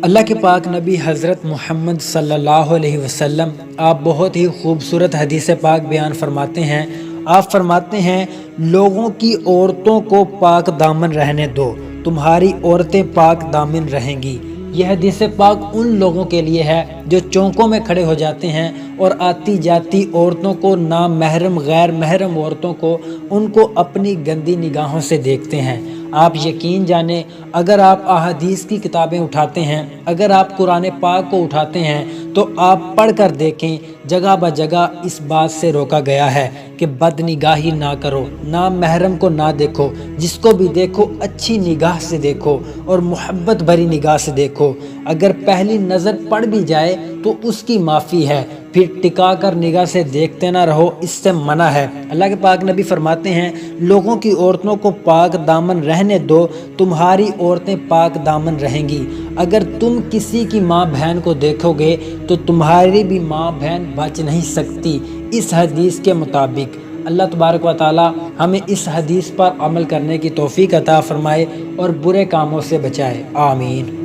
اللہ کے پاک نبی حضرت محمد صلی اللہ علیہ وسلم آپ بہت ہی خوبصورت حدیث پاک بیان فرماتے ہیں۔ آپ فرماتے ہیں لوگوں کی عورتوں کو پاک دامن رہنے دو، تمہاری عورتیں پاک دامن رہیں گی۔ یہ حدیث پاک ان لوگوں کے لیے ہے جو چوکوں میں کھڑے ہو جاتے ہیں اور آتی جاتی عورتوں کو، نامحرم غیر محرم عورتوں کو، ان کو اپنی گندی نگاہوں سے دیکھتے ہیں۔ آپ یقین جانیں، اگر آپ احادیث کی کتابیں اٹھاتے ہیں، اگر آپ قرآن پاک کو اٹھاتے ہیں تو آپ پڑھ کر دیکھیں، جگہ بہ جگہ اس بات سے روکا گیا ہے کہ بد نگاہی نہ کرو، نامحرم کو نہ دیکھو، جس کو بھی دیکھو اچھی نگاہ سے دیکھو اور محبت بھری نگاہ سے دیکھو۔ اگر پہلی نظر پڑ بھی جائے تو اس کی معافی ہے، پھر ٹکا کر نگاہ سے دیکھتے نہ رہو، اس سے منع ہے۔ اللہ کے پاک نبی فرماتے ہیں لوگوں کی عورتوں کو پاک دامن رہنے دو، تمہاری عورتیں پاک دامن رہیں گی۔ اگر تم کسی کی ماں بہن کو دیکھو گے تو تمہاری بھی ماں بہن بچ نہیں سکتی۔ اس حدیث کے مطابق اللہ تبارک و تعالی ہمیں اس حدیث پر عمل کرنے کی توفیق عطا فرمائے اور برے کاموں سے بچائے، آمین۔